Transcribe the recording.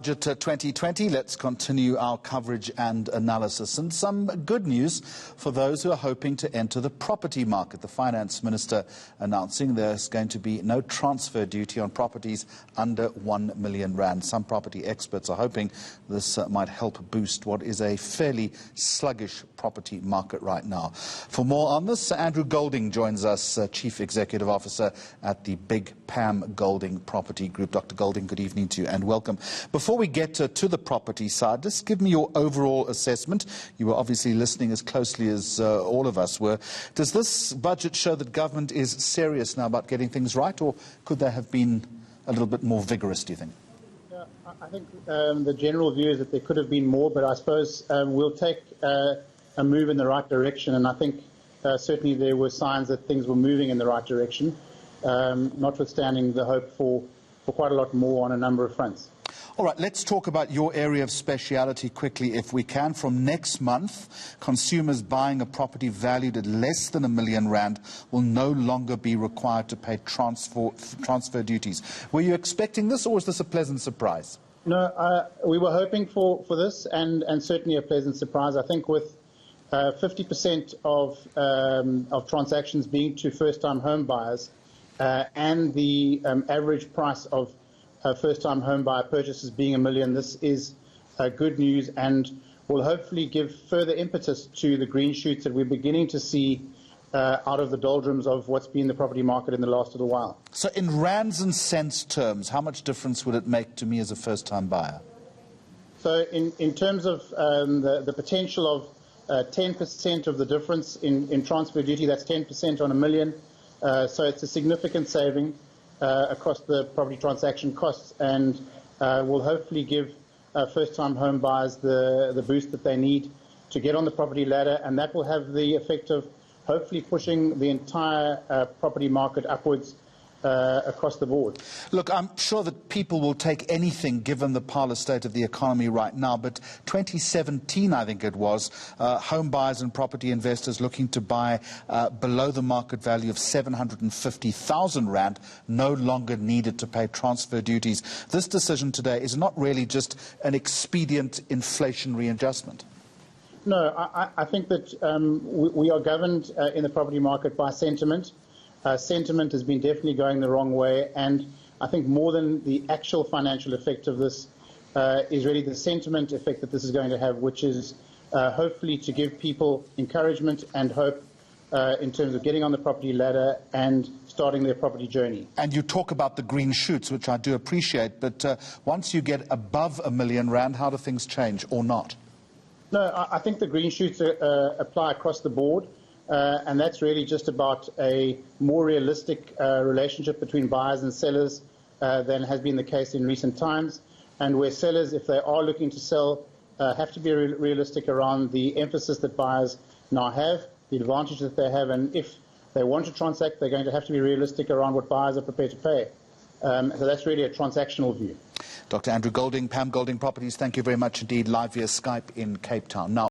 Budget 2020, let's continue our coverage and analysis. And some good news for those who are hoping to enter the property market. The Finance Minister announcing there's going to be no transfer duty on properties under 1 million rand. Some property experts are hoping this might help boost what is a fairly sluggish property market right now. For more on this, Andrew Golding joins us, Chief Executive Officer at the Big Pam Golding Property Group. Dr. Golding, good evening to you and welcome. Before we get to the property side, just give me your overall assessment. You were obviously listening as closely as all of us were. Does this budget show that government is serious now about getting things right, or could they have been a little bit more vigorous, do you think? Yeah, I think the general view is that there could have been more, but I suppose we'll take a move in the right direction, and I think certainly there were signs that things were moving in the right direction, notwithstanding the hope for quite a lot more on a number of fronts. All right, let's talk about your area of speciality quickly, if we can. From next month, consumers buying a property valued at less than R1 million will no longer be required to pay transfer duties. Were you expecting this, or was this a pleasant surprise? No, we were hoping for this, and certainly a pleasant surprise. I think with 50% of transactions being to first-time home buyers and the average price of first-time home buyer purchases being $1 million, this is good news and will hopefully give further impetus to the green shoots that we're beginning to see out of the doldrums of what's been the property market in the last little while. So in rands and cents terms, how much difference would it make to me as a first-time buyer? So in terms of the potential of 10% of the difference in transfer duty, that's 10% on $1 million. So it's a significant saving across the property transaction costs, and will hopefully give first-time home buyers the boost that they need to get on the property ladder, and that will have the effect of hopefully pushing the entire property market upwards across the board. Look, I'm sure that people will take anything given the parlous state of the economy right now, but 2017, I think it was, home buyers and property investors looking to buy below the market value of 750,000 rand no longer needed to pay transfer duties. This decision today is not really just an expedient inflationary adjustment. No, I think that we are governed in the property market by sentiment. Sentiment has been definitely going the wrong way, and I think more than the actual financial effect of this is really the sentiment effect that this is going to have, which is hopefully to give people encouragement and hope in terms of getting on the property ladder and starting their property journey. And you talk about the green shoots, which I do appreciate, but once you get above R1 million, how do things change or not? No, I think the green shoots apply across the board. And that's really just about a more realistic relationship between buyers and sellers than has been the case in recent times, and where sellers, if they are looking to sell, have to be realistic around the emphasis that buyers now have, the advantage that they have, and if they want to transact, they're going to have to be realistic around what buyers are prepared to pay. So that's really a transactional view. Dr. Andrew Golding, Pam Golding Properties, thank you very much indeed, live via Skype in Cape Town. Now,